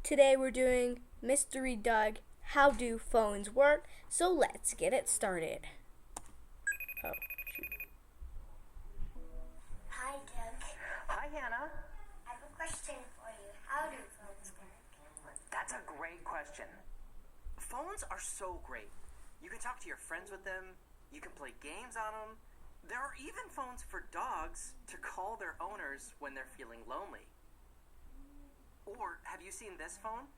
Today we're doing Mystery Doug, How Do Phones Work? So let's get it started. Oh, shoot. Hi, Doug. Hi, Hannah. I have a question for you. How do phones work? That's a great question. Phones are so great. You can talk to your friends with them. You can play games on them. There are even phones for dogs to call their owners when they're feeling lonely. Or have you seen this phone?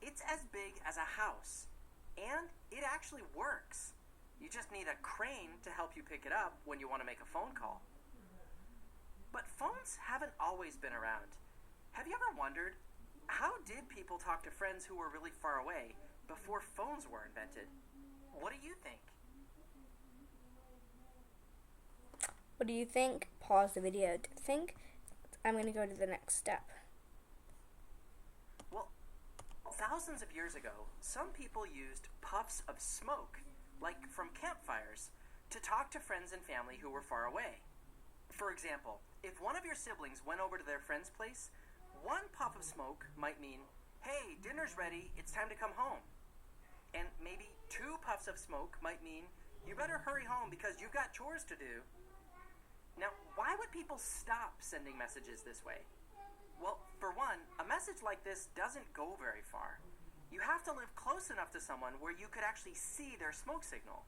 It's as big as a house. And it actually works. You just need a crane to help you pick it up when you want to make a phone call. But phones haven't always been around. Have you ever wondered, how did people talk to friends who were really far away before phones were invented? What do you think? What do you think? Pause the video to think. I'm going to go to the next step. Well, thousands of years ago, some people used puffs of smoke, like from campfires, to talk to friends and family who were far away. For example, if one of your siblings went over to their friend's place, one puff of smoke might mean, "Hey, dinner's ready, it's time to come home." And maybe two puffs of smoke might mean, "You better hurry home because you've got chores to do." Now, why would people stop sending messages this way? Well, for one, a message like this doesn't go very far. You have to live close enough to someone where you could actually see their smoke signal.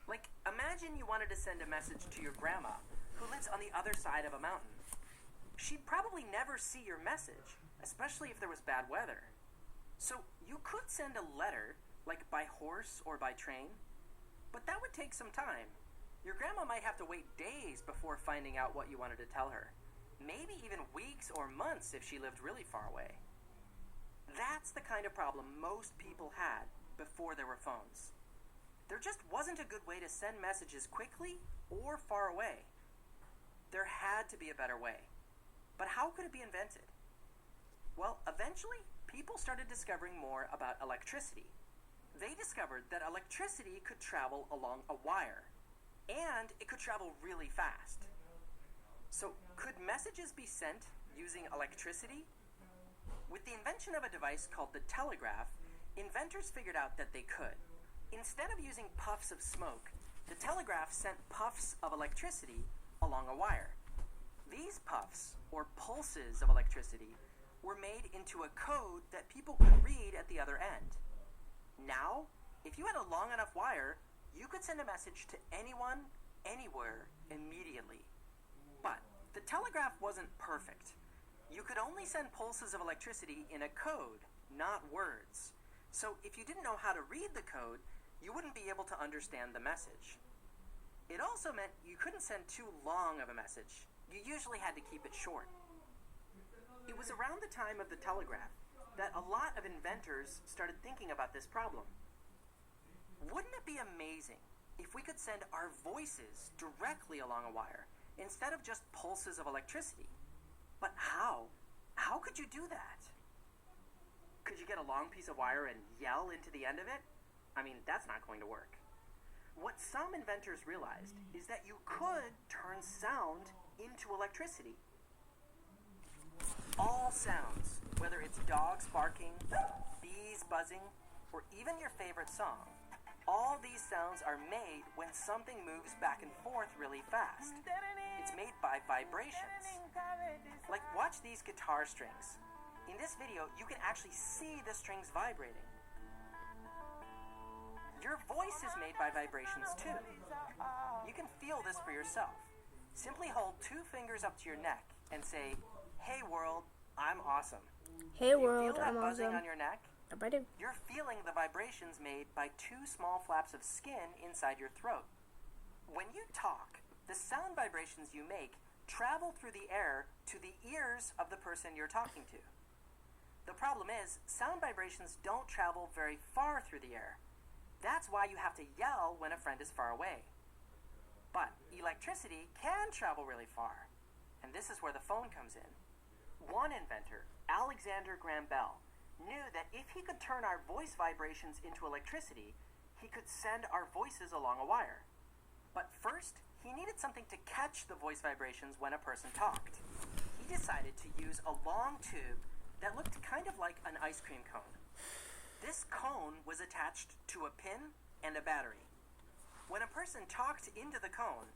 Like, imagine you wanted to send a message to your grandma, who lives on the other side of a mountain. She'd probably never see your message, especially if there was bad weather. So you could send a letter, like by horse or by train, but that would take some time. Your grandma might have to wait days before finding out what you wanted to tell her. Maybe even weeks or months if she lived really far away. That's the kind of problem most people had before there were phones. There just wasn't a good way to send messages quickly or far away. There had to be a better way. But how could it be invented? Well, eventually, people started discovering more about electricity. They discovered that electricity could travel along a wire, and it could travel really fast. So, could messages be sent using electricity? With the invention of a device called the telegraph, inventors figured out that they could. Instead of using puffs of smoke, the telegraph sent puffs of electricity along a wire. These puffs, or pulses of electricity, were made into a code that people could read at the other end. Now, if you had a long enough wire, you could send a message to anyone, anywhere, immediately. But the telegraph wasn't perfect. You could only send pulses of electricity in a code, not words. So if you didn't know how to read the code, you wouldn't be able to understand the message. It also meant you couldn't send too long of a message. You usually had to keep it short. It was around the time of the telegraph that a lot of inventors started thinking about this problem. Wouldn't it be amazing if we could send our voices directly along a wire instead of just pulses of electricity? But how? How could you do that? Could you get a long piece of wire and yell into the end of it? I mean, that's not going to work. What some inventors realized is that you could turn sound into electricity. All sounds, whether it's dogs barking, bees buzzing, or even your favorite song, all these sounds are made when something moves back and forth really fast. It's made by vibrations. Like, watch these guitar strings. In this video, you can actually see the strings vibrating. Your voice is made by vibrations too. You can feel this for yourself. Simply hold two fingers up to your neck and say, "Hey world, I'm awesome." Hey world, Feel that I'm buzzing awesome. on your neck? I do. You're feeling the vibrations made by two small flaps of skin inside your throat. When you talk, the sound vibrations you make travel through the air to the ears of the person you're talking to. The problem is, sound vibrations don't travel very far through the air. That's why you have to yell when a friend is far away. But electricity can travel really far, and this is where the phone comes in. One inventor, Alexander Graham Bell, knew that if he could turn our voice vibrations into electricity, he could send our voices along a wire. But first, he needed something to catch the voice vibrations when a person talked. He decided to use a long tube that looked kind of like an ice cream cone. This cone was attached to a pin and a battery. When a person talked into the cone,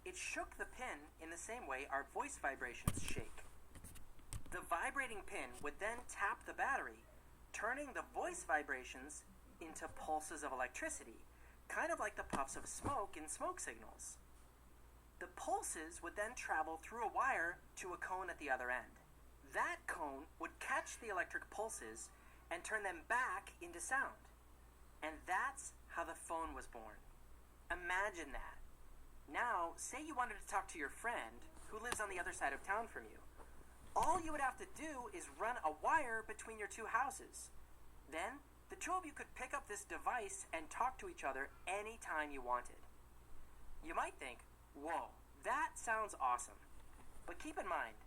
it shook the pin in the same way our voice vibrations shake. The vibrating pin would then tap the battery, turning the voice vibrations into pulses of electricity, kind of like the puffs of smoke in smoke signals. The pulses would then travel through a wire to a cone at the other end. That cone would catch the electric pulses and turn them back into sound. And that's how the phone was born. Imagine that. Now, say you wanted to talk to your friend who lives on the other side of town from you. All you would have to do is run a wire between your two houses. Then, the two of you could pick up this device and talk to each other anytime you wanted. You might think, whoa, that sounds awesome. But keep in mind,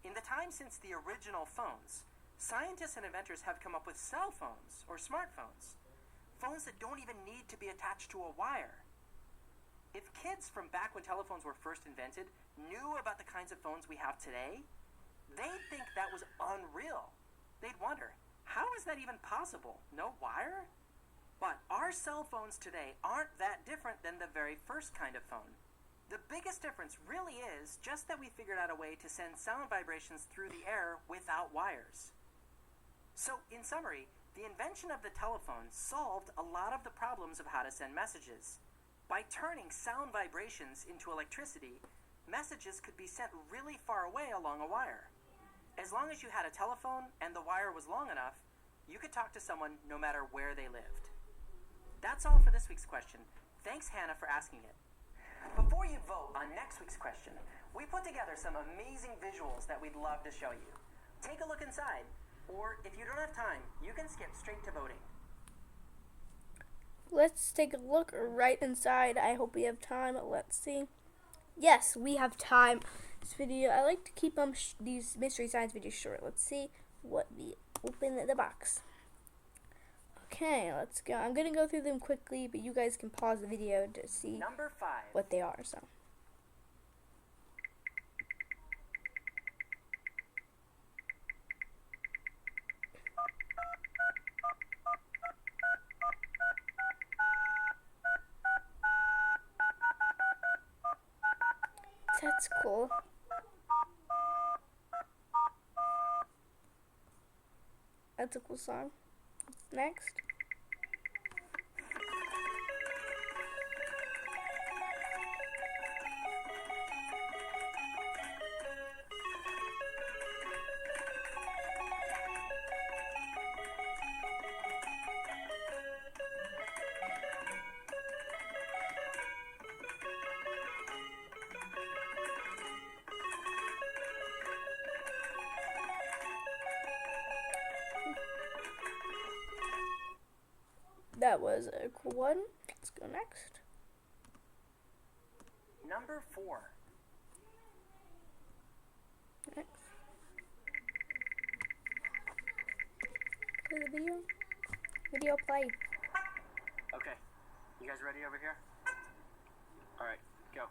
in the time since the original phones, scientists and inventors have come up with cell phones or smartphones. Phones that don't even need to be attached to a wire. If kids from back when telephones were first invented knew about the kinds of phones we have today, they'd think that was unreal. They'd wonder, how is that even possible? No wire? But our cell phones today aren't that different than the very first kind of phone. The biggest difference really is just that we figured out a way to send sound vibrations through the air without wires. So, in summary, the invention of the telephone solved a lot of the problems of how to send messages. By turning sound vibrations into electricity, messages could be sent really far away along a wire. As long as you had a telephone and the wire was long enough, you could talk to someone no matter where they lived. That's all for this week's question. Thanks, Hannah, for asking it. Before you vote on next week's question, we put together some amazing visuals that we'd love to show you. Take a look inside, or if you don't have time, you can skip straight to voting. Let's take a look right inside. I hope we have time. Let's see. Yes, we have time. This video, I like to keep these Mystery Science videos short. Let's see what we open the box. Okay, let's go. I'm going to go through them quickly, but you guys can pause the video to see Number 5. what they are. So. That's cool. That's a cool song. Next. That was a cool one. Let's go next. Number 4. Next. Play the video. Video play. Okay, you guys ready over here? All right, go.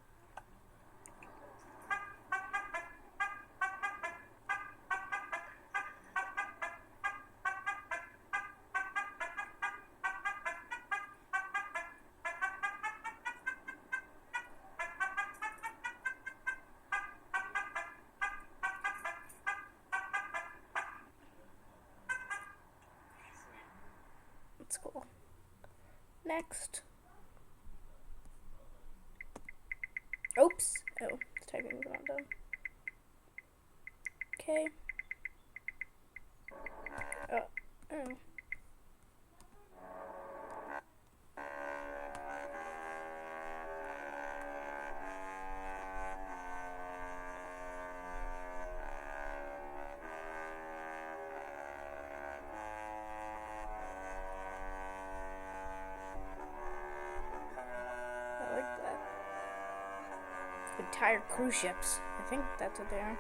That's cool. Next. Oops. Oh, the typing was not done. Okay. Oh. I like that. Entire cruise ships. I think that's what they are.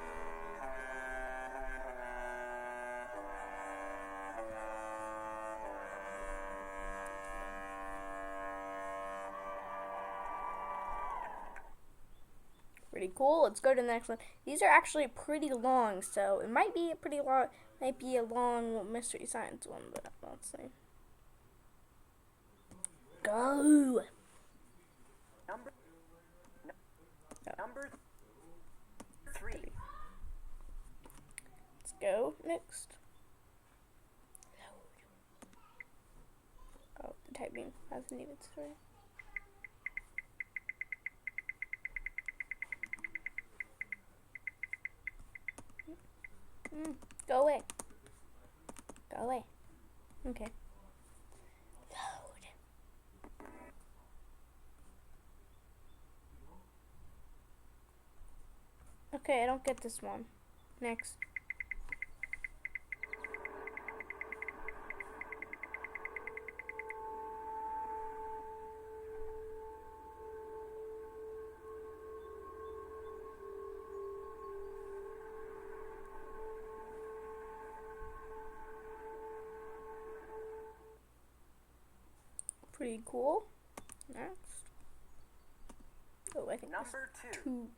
Pretty cool. Let's go to the next one. These are actually pretty long, so it might be a pretty long. Might be a long mystery science one, but let's see. Go. Number 3. Let's go next. Oh, the typing hasn't even started. Go away. Go away. Okay. Load. Okay, I don't get this one. Next. Pretty cool. Next. Oh, I think Number 2. 2.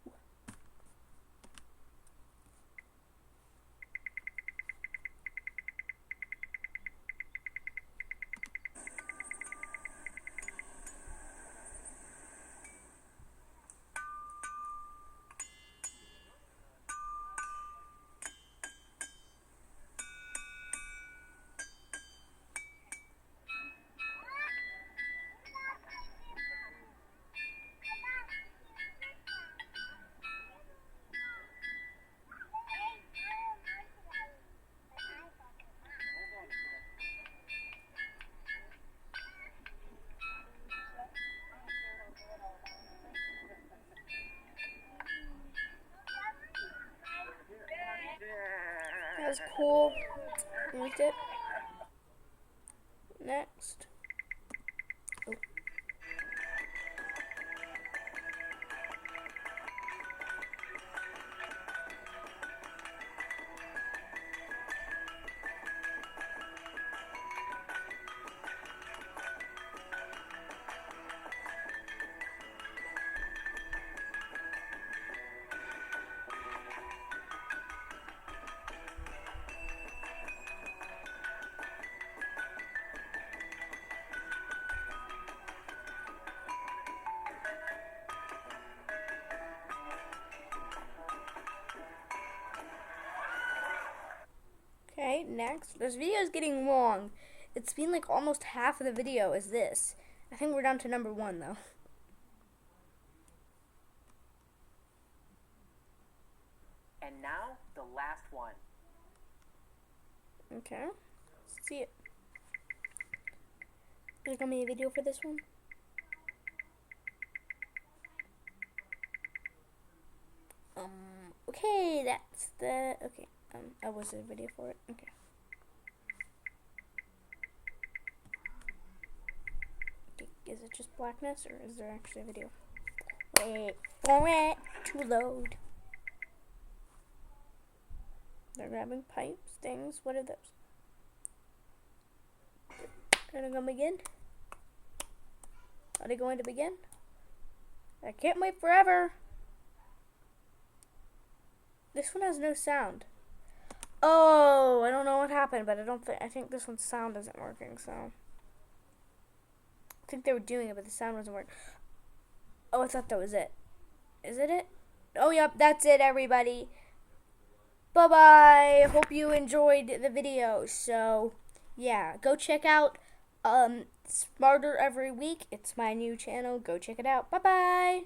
That was cool. Liked it. Next. Oh. Okay, next. This video is getting long. It's been like almost half of the video is this. I think we're down to number 1 though. And now, the last one. Okay. Let's see it. Is there gonna be a video for this one? Okay, that's the okay. I was a video for it. Okay. Is it just blackness or is there actually a video? Wait for it to load. They're grabbing pipes, things. What are those? Are they gonna begin? Are they going to begin? I can't wait forever. This one has no sound. Oh, I don't know what happened, but I think this one's sound isn't working, so. I think they were doing it, but the sound wasn't working. Oh, I thought that was it. Is it it? Oh, yep, that's it, everybody. Bye-bye. Hope you enjoyed the video. So, yeah, go check out Smarter Every Week. It's my new channel. Go check it out. Bye-bye.